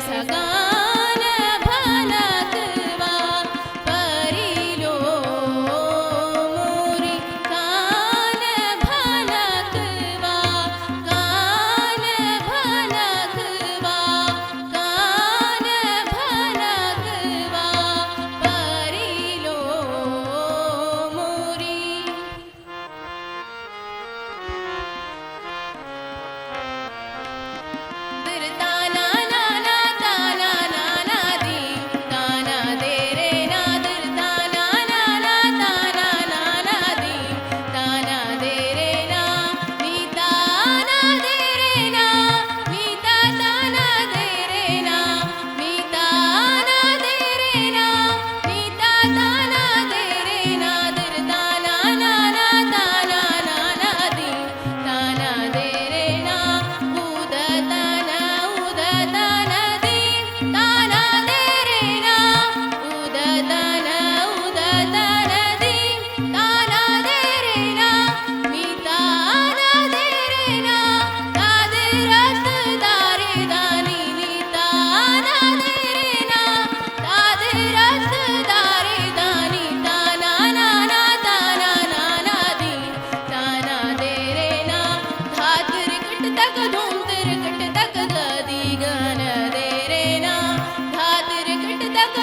सगान भलकवा परिलो मोरी कान भलकवा कान भलकवा कान भलकवा परिलो मोरी ताना ना ना ताना ना ना दी ताना दे रे ना दिल ताना ना ना ताना ना ना दी ताना दे रे ना मीता ना दे रे ना मीता ताना दे रे ना मीता ना दे रे ना मीता ताना दे रे ना दिल ताना ना ना ताना ना ना दी ताना दे रे ना उदताना उदताना दी ताना दे रे ना उदताना उदताना दी ताना दे रे ना मीता ना दे रे ना तादरत दारे दानी नीता ना दे रे ना तादरत दारे दानी ताना ना ना ताना ना ना दी ताना दे रे ना धातर कट तक धूम तर कट तक दी गान दे रे ना धातर कट तक